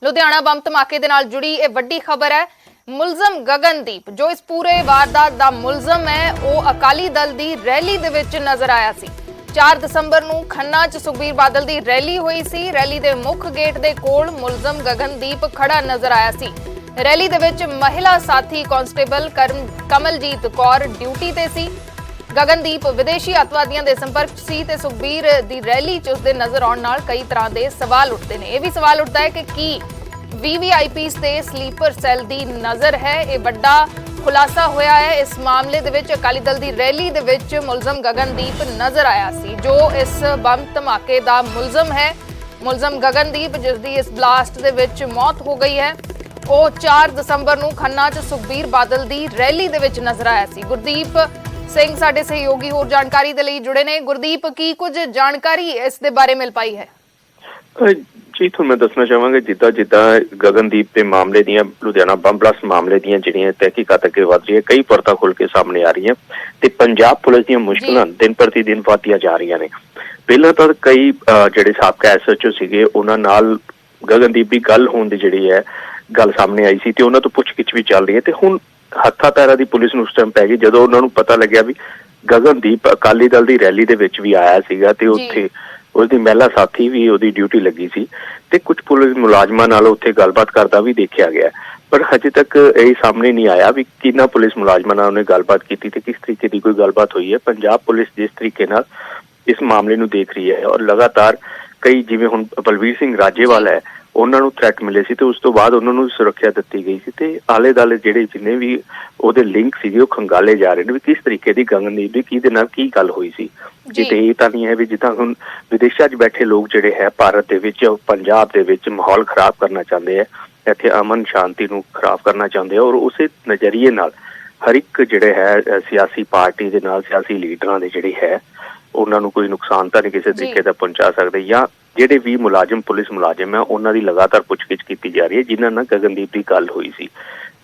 Ludhiana bomb ਧਮਾਕੇ ਦੇ ਨਾਲ ਜੁੜੀ ਇਹ ਵੱਡੀ ਖਬਰ ਹੈ। ਮੁਲਜ਼ਮ ਗਗਨਦੀਪ ਜੋ ਇਸ ਪੂਰੇ ਵਾਰਦਾਤ ਦਾ ਮੁਲਜ਼ਮ ਹੈ ਉਹ ਅਕਾਲੀ ਦਲ ਦੀ ਰੈਲੀ ਦੇ ਵਿੱਚ ਨਜ਼ਰ ਆਇਆ ਸੀ। 4 ਦਸੰਬਰ ਨੂੰ ਖੰਨਾ 'ਚ ਸੁਖਬੀਰ ਬਾਦਲ ਦੀ ਰੈਲੀ ਹੋਈ ਸੀ। ਰੈਲੀ ਦੇ ਮੁੱਖ ਗੇਟ ਦੇ ਕੋਲ ਮੁਲਜ਼ਮ ਗਗਨਦੀਪ ਖੜਾ ਨਜ਼ਰ ਆਇਆ ਸੀ। ਰੈਲੀ ਦੇ ਵਿੱਚ ਮਹਿਲਾ ਸਾਥੀ ਕਾਂਸਟੇਬਲ ਕਮਲਜੀਤ ਕੌਰ ਡਿਊਟੀ ਤੇ ਸੀ। ਗਗਨਦੀਪ ਵਿਦੇਸ਼ੀ ਅੱਤਵਾਦੀਆਂ ਦੇ ਸੰਪਰਕ ਸੀ ਤੇ ਸੁਖਬੀਰ ਦੀ ਰੈਲੀ 'ਚ ਉਸਦੇ ਨਜ਼ਰ ਆਉਣ ਨਾਲ ਕਈ ਤਰ੍ਹਾਂ ਦੇ ਸਵਾਲ ਉੱਠਦੇ ਨੇ। ਇਹ ਵੀ ਸਵਾਲ ਉੱਠਦਾ ਹੈ ਕਿ ਕੀ VVIPs ਤੇ ਸਲੀਪਰ ਸੈੱਲ ਦੀ ਨਜ਼ਰ ਹੈ। ਇਹ ਵੱਡਾ ਖੁਲਾਸਾ ਹੋਇਆ ਹੈ। ਇਸ ਮਾਮਲੇ ਦੇ ਵਿੱਚ ਅਕਾਲੀ ਦਲ ਦੀ ਰੈਲੀ ਦੇ ਵਿੱਚ ਮੁਲਜ਼ਮ ਗਗਨਦੀਪ ਨਜ਼ਰ ਆਇਆ ਸੀ ਜੋ ਇਸ ਬੰਬ ਧਮਾਕੇ ਦਾ ਮੁਲਜ਼ਮ ਹੈ। ਮੁਲਜ਼ਮ ਗਗਨਦੀਪ ਜਿਸ ਦੀ ਇਸ ਬਲਾਸਟ ਦੇ ਵਿੱਚ ਮੌਤ ਹੋ ਗਈ ਹੈ ਉਹ 4 ਦਸੰਬਰ ਨੂੰ ਖੰਨਾ 'ਚ ਸੁਖਬੀਰ ਬਾਦਲ ਦੀ ਰੈਲੀ ਦੇ ਵਿੱਚ ਨਜ਼ਰ ਆਇਆ ਸੀ। ਗੁਰਦੀਪ ਸਿੰਘ ਸਾਡੇ ਸਹਿਯੋਗੀ ਹੋਰ ਜਾਣਕਾਰੀ ਦੇ ਲਈ ਜੁੜੇ ਨੇ। ਗੁਰਦੀਪ, ਕੀ ਕੁਝ ਜਾਣਕਾਰੀ ਇਸ ਦੇ ਬਾਰੇ ਮਿਲ ਪਾਈ ਹੈ? ਜੀ ਤੁਹਾਨੂੰ ਮੈਂ ਦੱਸਣਾ ਚਾਹਾਂਗਾ ਜਿੱਦਾਂ ਗਗਨਦੀਪ ਦੇ ਮਾਮਲੇ ਦੀਆਂ ਲੁਧਿਆਣਾ ਬੰਬ ਬਲਾਸਟ ਮਾਮਲੇ ਦੀਆਂ ਜਿਹੜੀਆਂ ਤਹਿਕੀਕਾਤ ਅੱਗੇ ਵਧ ਰਹੀ ਹੈ, ਕਈ ਪਰਤਾਂ ਖੁੱਲ ਕੇ ਸਾਹਮਣੇ ਆ ਰਹੀਆਂ ਤੇ ਪੰਜਾਬ ਪੁਲਿਸ ਦੀਆਂ ਮੁਸ਼ਕਲਾਂ ਦਿਨ ਪ੍ਰਤੀ ਦਿਨ ਵਧਦੀਆਂ ਜਾ ਰਹੀਆਂ ਨੇ। ਪਹਿਲਾਂ ਤਾਂ ਕਈ ਜਿਹੜੇ ਸਾਬਕਾ SHO ਸੀਗੇ ਉਹਨਾਂ ਨਾਲ ਗਗਨਦੀਪ ਦੀ ਗੱਲ ਹੋਣ ਦੀ ਜਿਹੜੀ ਹੈ ਗੱਲ ਸਾਹਮਣੇ ਆਈ ਸੀ ਤੇ ਉਹਨਾਂ ਤੋਂ ਪੁੱਛਗਿੱਛ ਵੀ ਚੱਲ ਰਹੀ ਹੈ ਤੇ ਹੁਣ ਹੱਥਾਂ ਪੈਰਾਂ ਦੀ ਪੁਲਿਸ ਨੂੰ ਉਸ ਟਾਈਮ ਪੈ ਗਈ ਜਦੋਂ ਉਹਨਾਂ ਨੂੰ ਪਤਾ ਲੱਗਿਆ ਵੀ ਗਗਨਦੀਪ ਅਕਾਲੀ ਦਲ ਦੀ ਰੈਲੀ ਦੇ ਵਿੱਚ ਵੀ ਆਇਆ ਸੀਗਾ ਤੇ ਉੱਥੇ ਉਸਦੀ ਮਹਿਲਾ ਸਾਥੀ ਵੀ ਉਹਦੀ ਡਿਊਟੀ ਲੱਗੀ ਸੀ ਤੇ ਕੁਝ ਪੁਲਿਸ ਮੁਲਾਜ਼ਮਾਂ ਨਾਲ ਉੱਥੇ ਗੱਲਬਾਤ ਕਰਦਾ ਵੀ ਦੇਖਿਆ ਗਿਆ। ਪਰ ਹਜੇ ਤੱਕ ਇਹ ਸਾਹਮਣੇ ਨਹੀਂ ਆਇਆ ਵੀ ਕਿੰਨਾ ਪੁਲਿਸ ਮੁਲਾਜ਼ਮਾਂ ਨਾਲ ਉਹਨੇ ਗੱਲਬਾਤ ਕੀਤੀ ਤੇ ਕਿਸ ਤਰੀਕੇ ਦੀ ਕੋਈ ਗੱਲਬਾਤ ਹੋਈ ਹੈ। ਪੰਜਾਬ ਪੁਲਿਸ ਜਿਸ ਤਰੀਕੇ ਨਾਲ ਇਸ ਮਾਮਲੇ ਨੂੰ ਦੇਖ ਰਹੀ ਹੈ ਔਰ ਲਗਾਤਾਰ ਕਈ ਜਿਵੇਂ ਹੁਣ ਬਲਵੀਰ ਸਿੰਘ ਰਾਜੇਵਾਲ ਹੈ ਉਹਨਾਂ ਨੂੰ ਥ੍ਰੈਟ ਮਿਲੇ ਸੀ ਤੇ ਉਸ ਤੋਂ ਬਾਅਦ ਉਹਨਾਂ ਨੂੰ ਸੁਰੱਖਿਆ ਦਿੱਤੀ ਗਈ ਸੀ ਤੇ ਆਲੇ ਦਾਲੇ ਜਿਹੜੇ ਜਿੰਨੇ ਵੀ ਉਹਦੇ ਲਿੰਕ ਸੀਗੇ ਉਹ ਖੰਗਾਲੇ ਜਾ ਰਹੇ ਨੇ ਵੀ ਕਿਸ ਤਰੀਕੇ ਦੀ ਗਗਨਦੀਪ ਦੀ ਕਿਹਦੇ ਨਾਲ ਕੀ ਗੱਲ ਹੋਈ ਸੀ। ਜਿੱਤੇ ਇਹ ਤਾਂ ਨਹੀਂ ਹੈ ਵੀ ਜਿੱਦਾਂ ਹੁਣ ਵਿਦੇਸ਼ਾਂ 'ਚ ਬੈਠੇ ਲੋਕ ਜਿਹੜੇ ਹੈ ਭਾਰਤ ਦੇ ਵਿੱਚ ਪੰਜਾਬ ਦੇ ਵਿੱਚ ਮਾਹੌਲ ਖਰਾਬ ਕਰਨਾ ਚਾਹੁੰਦੇ ਹੈ, ਇੱਥੇ ਅਮਨ ਸ਼ਾਂਤੀ ਨੂੰ ਖਰਾਬ ਕਰਨਾ ਚਾਹੁੰਦੇ ਆ ਔਰ ਉਸੇ ਨਜ਼ਰੀਏ ਨਾਲ ਹਰ ਇੱਕ ਜਿਹੜੇ ਹੈ ਸਿਆਸੀ ਪਾਰਟੀ ਦੇ ਨਾਲ ਸਿਆਸੀ ਲੀਡਰਾਂ ਦੇ ਜਿਹੜੇ ਹੈ ਉਹਨਾਂ ਨੂੰ ਕੋਈ ਨੁਕਸਾਨ ਤਾਂ ਨਹੀਂ ਕਿਸੇ ਤਰੀਕੇ ਦਾ ਪਹੁੰਚਾ ਸਕਦੇ ਜਾਂ ਜਿਹੜੇ ਵੀ ਮੁਲਾਜ਼ਮ ਪੁਲਿਸ ਮੁਲਾਜ਼ਮ ਹੈ ਉਹਨਾਂ ਦੀ ਲਗਾਤਾਰ ਪੁੱਛਗਿੱਛ ਕੀਤੀ ਜਾ ਰਹੀ ਹੈ ਜਿਨ੍ਹਾਂ ਨਾਲ ਗਗਨਦੀਪ ਦੀ ਗੱਲ ਹੋਈ ਸੀ।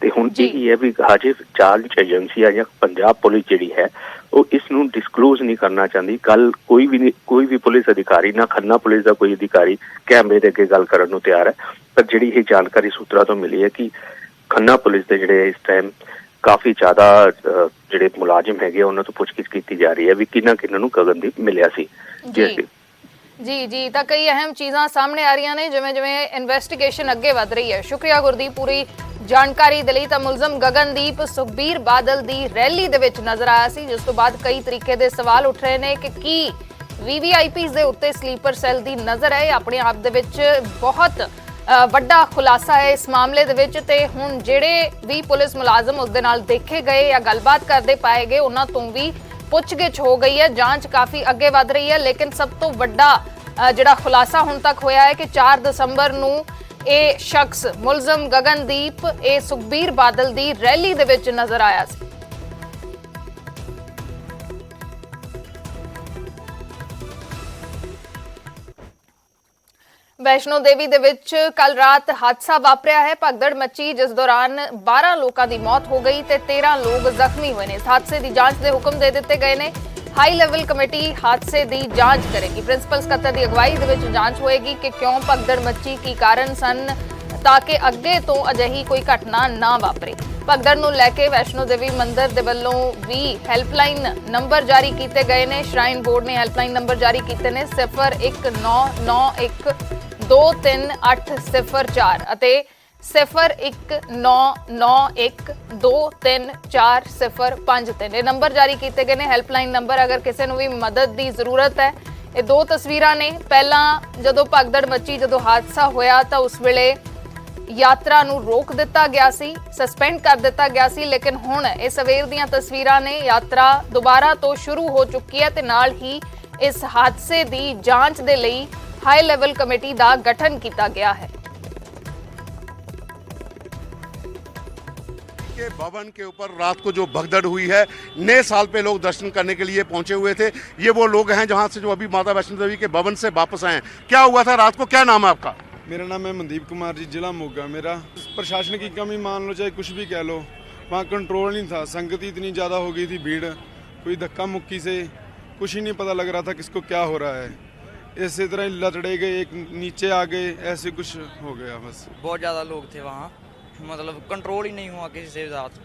ਤੇ ਹੁਣ ਇਹ ਹੈ ਵੀ ਹਜੇ ਜਾਂਚ ਏਜੰਸੀਆਂ ਜਾਂ ਪੰਜਾਬ ਪੁਲਿਸ ਜਿਹੜੀ ਹੈ ਉਹ ਇਸ ਨੂੰ ਡਿਸਕਲੋਜ਼ ਨਹੀਂ ਕਰਨਾ ਚਾਹੁੰਦੀ। ਕੱਲ ਕੋਈ ਵੀ ਪੁਲਿਸ ਅਧਿਕਾਰੀ ਨਾ ਖੰਨਾ ਪੁਲਿਸ ਦਾ ਕੋਈ ਅਧਿਕਾਰੀ ਕੈਮਰੇ ਦੇ ਅੱਗੇ ਗੱਲ ਕਰਨ ਨੂੰ ਤਿਆਰ ਹੈ। ਪਰ ਜਿਹੜੀ ਇਹ ਜਾਣਕਾਰੀ ਸੂਤਰਾਂ ਤੋਂ ਮਿਲੀ ਹੈ ਕਿ ਖੰਨਾ ਪੁਲਿਸ ਦੇ ਜਿਹੜੇ ਇਸ ਟਾਈਮ ਕਾਫੀ ਜ਼ਿਆਦਾ ਜਿਹੜੇ ਮੁਲਾਜ਼ਮ ਹੈਗੇ ਉਹਨਾਂ ਤੋਂ ਪੁੱਛਗਿੱਛ ਕੀਤੀ ਜਾ ਰਹੀ ਹੈ ਵੀ ਕਿਹਨਾਂ ਨੂੰ ਗਗਨਦੀਪ ਮਿਲਿਆ ਸੀ। ਜੀ ਤਾਂ ਕਈ ਅਹਿਮ ਚੀਜ਼ਾਂ ਸਾਹਮਣੇ ਆ ਰਹੀਆਂ ਨੇ ਜਿਵੇਂ ਇਨਵੈਸਟੀਗੇਸ਼ਨ ਅੱਗੇ ਵਧ ਰਹੀ ਹੈ। ਸ਼ੁਕਰੀਆ ਗੁਰਦੀਪ ਪੂਰੀ ਜਾਣਕਾਰੀ ਦੇ ਲਈ। ਤਾਂ ਮੁਲਜ਼ਮ ਗਗਨਦੀਪ ਸੁਖਬੀਰ ਬਾਦਲ ਦੀ ਰੈਲੀ ਦੇ ਵਿੱਚ ਨਜ਼ਰ ਆਇਆ ਸੀ ਜਿਸ ਤੋਂ ਬਾਅਦ ਕਈ ਤਰੀਕੇ ਦੇ ਸਵਾਲ ਉੱਠ ਰਹੇ ਨੇ ਕਿ ਕੀ VVIPs ਦੇ ਉੱਤੇ ਸਲੀਪਰ ਸੈੱਲ ਦੀ ਨਜ਼ਰ ਹੈ। ਆਪਣੇ ਆਪ ਦੇ ਵਿੱਚ ਬਹੁਤ ਵੱਡਾ ਖੁਲਾਸਾ ਹੈ ਇਸ ਮਾਮਲੇ ਦੇ ਵਿੱਚ ਤੇ ਹੁਣ ਜਿਹੜੇ ਵੀ ਪੁਲਿਸ ਮੁਲਾਜ਼ਮ ਉਸ ਦੇ ਨਾਲ ਦੇਖੇ ਗਏ ਜਾਂ ਗੱਲਬਾਤ ਕਰਦੇ ਪਾਏ ਗਏ ਉਹਨਾਂ ਤੋਂ ਵੀ ਪੁੱਛਗਿੱਛ ਹੋ ਗਈ ਹੈ। ਜਾਂਚ ਕਾਫੀ ਅੱਗੇ ਵਧ ਰਹੀ ਹੈ ਲੇਕਿਨ ਸਭ ਤੋਂ ਵੱਡਾ ਜਿਹੜਾ ਖੁਲਾਸਾ ਹੁਣ ਤੱਕ ਹੋਇਆ ਹੈ ਕਿ 4 ਦਸੰਬਰ ਨੂੰ ਇਹ ਸ਼ਖਸ ਮੁਲਜ਼ਮ ਗਗਨਦੀਪ ਇਹ ਸੁਖਬੀਰ ਬਾਦਲ ਦੀ ਰੈਲੀ ਦੇ ਵਿੱਚ ਨਜ਼ਰ ਆਇਆ ਸੀ। ਵੈਸ਼ਨੋ ਦੇਵੀ ਦੇ ਵਿੱਚ ਕੱਲ ਰਾਤ ਹਾਦਸਾ ਵਾਪਰਿਆ ਹੈ। ਭਗਦੜ ਮੱਚੀ ਜਿਸ ਦੌਰਾਨ 12 ਲੋਕਾਂ ਦੀ ਮੌਤ ਹੋ ਗਈ ਤੇ 13 ਲੋਕ ਜ਼ਖਮੀ ਹੋਏ ਨੇ। ਇਸ ਹਾਦਸੇ ਦੀ ਜਾਂਚ ਦੇ ਹੁਕਮ ਦੇ ਦਿੱਤੇ ਗਏ ਨੇ। ਹਾਈ ਲੈਵਲ ਕਮੇਟੀ ਹਾਦਸੇ ਦੀ ਜਾਂਚ ਕਰੇਗੀ। ਪ੍ਰਿੰਸੀਪਲ ਸਕੱਤਰ ਦੀ ਅਗਵਾਈ ਦੇ ਵਿੱਚ ਜਾਂਚ ਹੋਏਗੀ ਕਿ ਕਿਉਂ ਭਗਦੜ ਮੱਚੀ, ਕੀ ਕਾਰਨ ਸਨ ਤਾਂ ਕਿ ਅੱਗੇ ਤੋਂ ਅਜਿਹੀ ਕੋਈ ਘਟਨਾ ਨਾ ਵਾਪਰੇ। ਭਗਦੜ ਨੂੰ ਲੈ ਕੇ ਵੈਸ਼ਨੋ ਦੇਵੀ ਮੰਦਿਰ ਦੇ ਵੱਲੋਂ ਵੀ ਹੈਲਪਲਾਈਨ ਨੰਬਰ ਜਾਰੀ ਕੀਤੇ ਗਏ ਨੇ। ਸ਼ਰਾਈਨ ਬੋਰਡ ਨੇ ਹੈਲਪਲਾਈਨ ਨੰਬਰ ਜਾਰੀ ਕੀਤੇ ਨੇ 0199123804 ਅਤੇ 0199123405 ਇਹ ਨੰਬਰ ਜਾਰੀ ਕੀਤੇ ਗਏ ਨੇ ਹੈਲਪਲਾਈਨ ਨੰਬਰ। ਅਗਰ ਕਿਸੇ ਨੂੰ ਵੀ ਮਦਦ ਦੀ ਜ਼ਰੂਰਤ ਹੈ। ਇਹ ਦੋ ਤਸਵੀਰਾਂ ਨੇ। ਪਹਿਲਾਂ ਜਦੋਂ ਭਗਦੜ ਮੱਚੀ, ਜਦੋਂ ਹਾਦਸਾ ਹੋਇਆ ਤਾਂ ਉਸ ਵੇਲੇ ਯਾਤਰਾ ਨੂੰ ਰੋਕ ਦਿੱਤਾ ਗਿਆ ਸੀ, ਸਸਪੈਂਡ ਕਰ ਦਿੱਤਾ ਗਿਆ ਸੀ ਲੇਕਿਨ ਹੁਣ ਇਹ ਸਵੇਰ ਦੀਆਂ ਤਸਵੀਰਾਂ ਨੇ। ਯਾਤਰਾ ਦੁਬਾਰਾ ਤੋਂ ਸ਼ੁਰੂ ਹੋ ਚੁੱਕੀ ਹੈ ਤੇ ਨਾਲ ਹੀ ਇਸ ਹਾਦਸੇ ਦੀ ਜਾਂਚ ਦੇ ਲਈ हाई लेवल कमेटी का गठन किया गया है। के भवन के ऊपर रात को जो भगदड़ हुई है, नए साल पे लोग दर्शन करने के लिए पहुंचे हुए थे। ये वो लोग हैं जहां से जो अभी माता वैष्णो देवी के भवन से वापस आए हैं। क्या हुआ था रात को, क्या नाम है आपका? मेरा नाम है मनदीप कुमार जी, जिला मोगा मेरा। प्रशासन की कमी मान लो चाहे कुछ भी कह लो, वहाँ कंट्रोल नहीं था। संगत इतनी ज़्यादा हो गई थी, भीड़, कोई धक्का मुक्की से कुछ ही नहीं पता लग रहा था किसको क्या हो रहा है। इसी तरह ही लतड़े गए, एक नीचे आ गए, ऐसे कुछ हो गया बस। बहुत ज़्यादा लोग थे वहाँ, मतलब कंट्रोल ही नहीं हुआ किसी से साथ,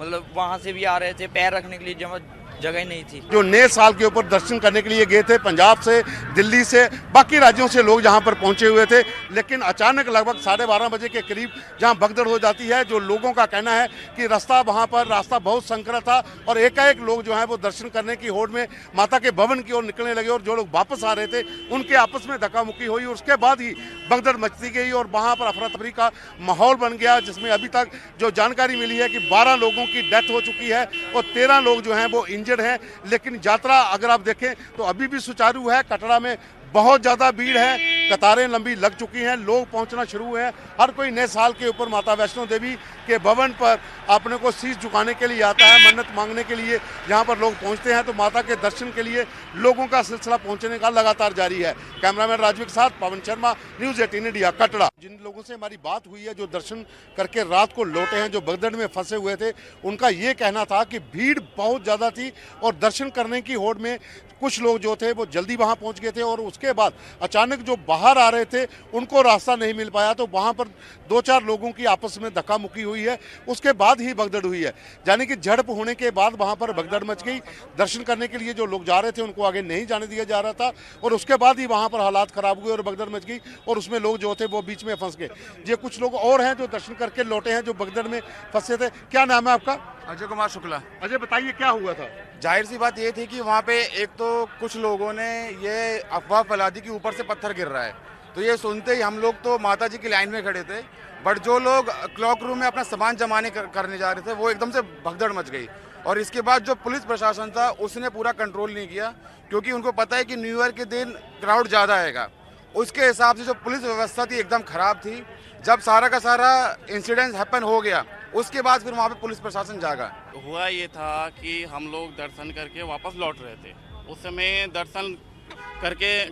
मतलब वहाँ से भी आ रहे थे, पैर रखने के लिए जगह ही नहीं थी। जो नए साल के ऊपर दर्शन करने के लिए गए थे पंजाब से, दिल्ली से, बाकी राज्यों से लोग जहां पर पहुंचे हुए थे, लेकिन अचानक लगभग 12:30 बजे के करीब जहां भगदड़ हो जाती है। जो लोगों का कहना है कि रास्ता बहुत संकरा था और एकाएक लोग जो है वो दर्शन करने की होड़ में माता के भवन की ओर निकलने लगे और जो लोग वापस आ रहे थे उनके आपस में धक्का मुक्की हुई और उसके बाद ही भगदड़ मचती गई और वहां पर अफरा तफरी का माहौल बन गया, जिसमें अभी तक जो जानकारी मिली है कि 12 लोगों की डेथ हो चुकी है और 13 लोग जो हैं वो इंजर्ड हैं। लेकिन यात्रा अगर आप देखें तो अभी भी सुचारू है। कटरा में बहुत ज्यादा भीड़ है, कतारें लंबी लग चुकी हैं, लोग पहुंचना शुरू हुए हैं। हर कोई नए साल के ऊपर माता वैष्णो देवी के भवन पर अपने को शीश झुकाने के लिए आता है, मन्नत मांगने के लिए यहाँ पर लोग पहुंचते हैं। तो माता के दर्शन के लिए लोगों का सिलसिला पहुंचने का लगातार जारी है। कैमरामैन राजवीर के साथ पवन शर्मा, न्यूज़ 18 इंडिया, कटरा। जिन लोगों से हमारी बात हुई है जो दर्शन करके रात को लौटे हैं, जो भगदड़ में फंसे हुए थे, उनका ये कहना था कि भीड़ बहुत ज़्यादा थी और दर्शन करने की होड़ में कुछ लोग जो थे वो जल्दी वहां पहुंच गए थे और उसके बाद अचानक जो बाहर आ रहे थे उनको रास्ता नहीं मिल पाया, तो वहां पर 2-4 लोगों की आपस में धक्का मुक्की हुई है। उसके बाद ही भगदड़ हुई है, यानी कि झड़प होने के बाद वहां पर भगदड़ मच गई। दर्शन करने के लिए जो लोग जा रहे थे उनको आगे नहीं जाने दिया जा रहा था और उसके बाद ही वहां पर हालात खराब हुए और भगदड़ मच गई और उसमें लोग जो थे वो बीच में फंस गए। ये कुछ लोग और हैं जो दर्शन करके लौटे हैं, जो भगदड़ में फंसे थे। क्या नाम है आपका? अजय कुमार शुक्ला। अजय, बताइए क्या हुआ था? जाहिर सी बात ये थी कि वहाँ पे एक तो कुछ लोगों ने ये अफवाह फैला दी कि ऊपर से पत्थर गिर रहा है, तो ये सुनते ही हम लोग तो माता जी की लाइन में खड़े थे, बट जो लोग क्लॉक रूम में अपना सामान जमाने करने जा रहे थे वो एकदम से भगदड़ मच गई। और इसके बाद जो पुलिस प्रशासन था उसने पूरा कंट्रोल नहीं किया, क्योंकि उनको पता है कि न्यू ईयर के दिन क्राउड ज़्यादा आएगा। उसके हिसाब से जो पुलिस व्यवस्था थी एकदम ख़राब थी। जब सारा का सारा इंसिडेंट हैपन हो गया उसके बाद फिर वहाँ पे पुलिस प्रशासन जागा। हुआ ये था कि हम लोग दर्शन करके वापस लौट रहे थे। उस समय दर्शन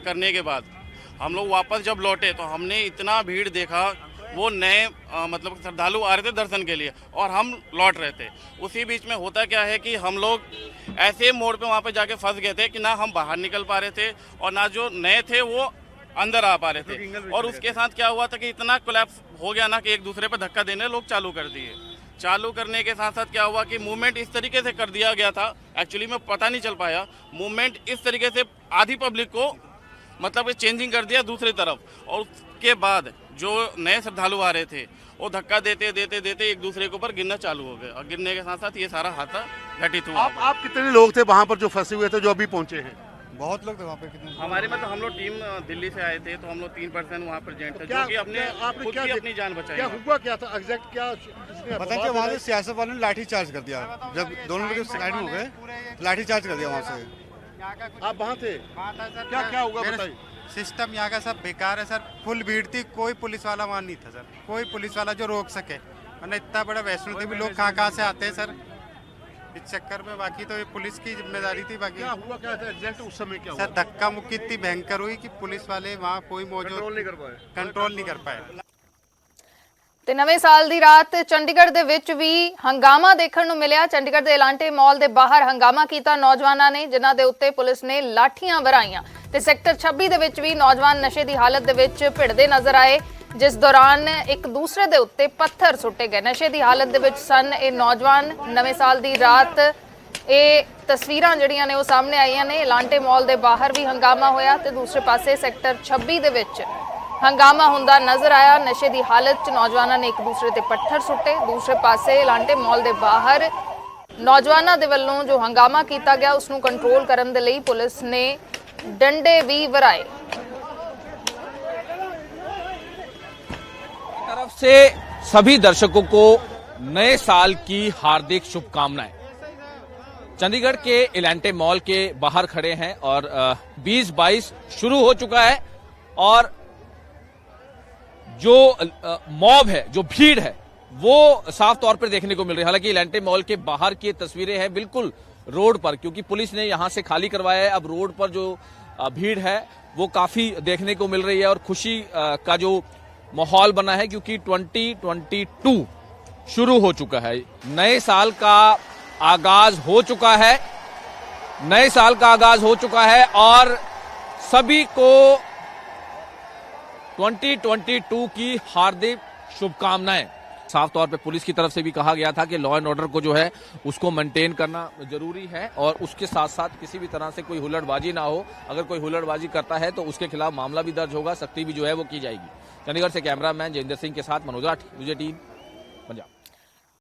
करने के बाद हम लोग वापस जब लौटे तो हमने इतना भीड़ देखा, वो नए मतलब श्रद्धालु आ रहे थे दर्शन के लिए और हम लौट रहे थे। उसी बीच में होता क्या है कि हम लोग ऐसे मोड़ पे वहाँ पे जाके फंस गए थे कि ना हम बाहर निकल पा रहे थे और ना जो नए थे वो अंदर आ पा रहे थे। और उसके साथ क्या हुआ था कि इतना कोलैप्स हो गया ना कि एक दूसरे पे धक्का देने लोग चालू कर दिए। चालू करने के साथ साथ क्या हुआ कि मूवमेंट इस तरीके से कर दिया गया था, एक्चुअली में पता नहीं चल पाया। मूवमेंट इस तरीके से आधी पब्लिक को मतलब चेंजिंग कर दिया दूसरी तरफ और उसके बाद जो नए श्रद्धालु आ रहे थे वो धक्का देते देते देते एक दूसरे के ऊपर गिरना चालू हो गए और गिरने के साथ साथ ये सारा हादसा घटित हुआ। आप कितने लोग थे वहाँ पर जो फंसे हुए थे, जो अभी पहुँचे हैं? बहुत लोग थे वहाँ पे। कितने? हमारे में तो हम लोग टीम दिल्ली से आए थे, तो हम लोग 3 पर्सन वहाँ प्रेजेंट थे जो कि अपनी जान बचाई। क्या हुआ, क्या था एग्जैक्ट, क्या बताइए। वहाँ से सियासत वालों ने लाठी चार्ज कर दिया, जब दोनों लोग साइड में हो गए लाठी चार्ज कर दिया वहाँ से। आप वहाँ थे? क्या हुआ बताइए। सिस्टम यहाँ का सब बेकार है सर। फुल भीड़ थी, कोई पुलिस वाला वहाँ नहीं था सर, कोई पुलिस वाला जो रोक सके, वरना इतना बड़ा वैष्णो देवी लोग कहाँ से आते हैं सर इस चक्कर में। बाकी तो ये पुलिस की जिम्मेदारी थी। बाकी क्या हुआ, क्या था एग्जैक्ट उस समय क्या सर हुआ? धक्का मुक्की इतनी भयंकर हुई कि पुलिस वाले वहाँ कोई मौजूद कंट्रोल नहीं कर पाए। ਤੇ ਨਵੇਂ ਸਾਲ ਦੀ ਰਾਤ ਚੰਡੀਗੜ੍ਹ ਦੇ ਵਿੱਚ ਵੀ ਹੰਗਾਮਾ ਦੇਖਣ ਨੂੰ ਮਿਲਿਆ। ਚੰਡੀਗੜ੍ਹ ਦੇ ਐਲਾਂਟੇ ਮਾਲ ਦੇ ਬਾਹਰ ਹੰਗਾਮਾ ਕੀਤਾ ਨੌਜਵਾਨਾਂ ਨੇ, ਜਿਨ੍ਹਾਂ ਦੇ ਉੱਤੇ ਪੁਲਿਸ ਨੇ ਲਾਠੀਆਂ ਵਰਾਈਆਂ ਤੇ ਸੈਕਟਰ 26 ਦੇ ਵਿੱਚ ਵੀ ਨੌਜਵਾਨ ਨਸ਼ੇ ਦੀ ਹਾਲਤ ਦੇ ਵਿੱਚ ਭਿੜਦੇ ਨਜ਼ਰ ਆਏ, ਜਿਸ ਦੌਰਾਨ ਇੱਕ ਦੂਸਰੇ ਦੇ ਉੱਤੇ ਪੱਥਰ ਸੁੱਟੇ ਗਏ। ਨਸ਼ੇ ਦੀ ਹਾਲਤ ਦੇ ਵਿੱਚ ਸਨ ਇਹ ਨੌਜਵਾਨ। ਨਵੇਂ ਸਾਲ ਦੀ ਰਾਤ ਇਹ ਤਸਵੀਰਾਂ ਜਿਹੜੀਆਂ ਨੇ ਉਹ ਸਾਹਮਣੇ ਆਈਆਂ ਨੇ। ਐਲਾਂਟੇ ਮਾਲ ਦੇ ਬਾਹਰ ਵੀ ਹੰਗਾਮਾ ਹੋਇਆ ਤੇ ਦੂਸਰੇ ਪਾਸੇ ਸੈਕਟਰ 26 ਦੇ ਵਿੱਚ ਹੰਗਾਮਾ ਹੁੰਦਾ ਨਜ਼ਰ ਆਇਆ। ਨਸ਼ੇ ਦੀ ਹਾਲਤ 'ਚ ਨੌਜਵਾਨਾਂ ਨੇ ਇੱਕ ਦੂਸਰੇ ਤੇ ਪੱਥਰ ਸੁੱਟੇ। ਦੂਸਰੇ ਪਾਸੇ ਐਲਾਂਟੇ ਮਾਲ ਦੇ ਬਾਹਰ ਨੌਜਵਾਨਾਂ ਦੇ ਵੱਲੋਂ ਜੋ ਹੰਗਾਮਾ ਕੀਤਾ ਗਿਆ ਉਸ ਨੂੰ ਕੰਟਰੋਲ ਕਰਨ ਦੇ ਲਈ ਪੁਲਿਸ ਨੇ ਡੰਡੇ ਵੀ ਵਰਾਏ। तरफ से सभी दर्शकों को नए साल की हार्दिक शुभकामनाएं। चंडीगढ़ के एलांटे मॉल के बाहर खड़े हैं और 20-22 शुरू हो चुका है और जो मॉब है, जो भीड़ है, वो साफ तौर पर देखने को मिल रही है। हालांकि एलांटे मॉल के बाहर की तस्वीरें हैं बिल्कुल रोड पर, क्योंकि पुलिस ने यहां से खाली करवाया है। अब रोड पर जो भीड़ है वो काफी देखने को मिल रही है और खुशी का जो माहौल बना है, क्योंकि 2022 शुरू हो चुका है। नए साल का आगाज हो चुका है, नए साल का आगाज हो चुका है और सभी को 2022 की हार्दिक शुभकामनाएं। साफ तौर पे पुलिस की तरफ से भी कहा गया था कि लॉ एंड ऑर्डर को जो है उसको मेंटेन करना जरूरी है और उसके साथ साथ किसी भी तरह से कोई हुल्लड़बाजी ना हो। अगर कोई हुल्लड़बाजी करता है तो उसके खिलाफ मामला भी दर्ज होगा, सख्ती भी जो है वो की जाएगी। चंडीगढ़ से कैमरामैन जयेंद्र सिंह के साथ मनोज राठी, न्यूज़ 18।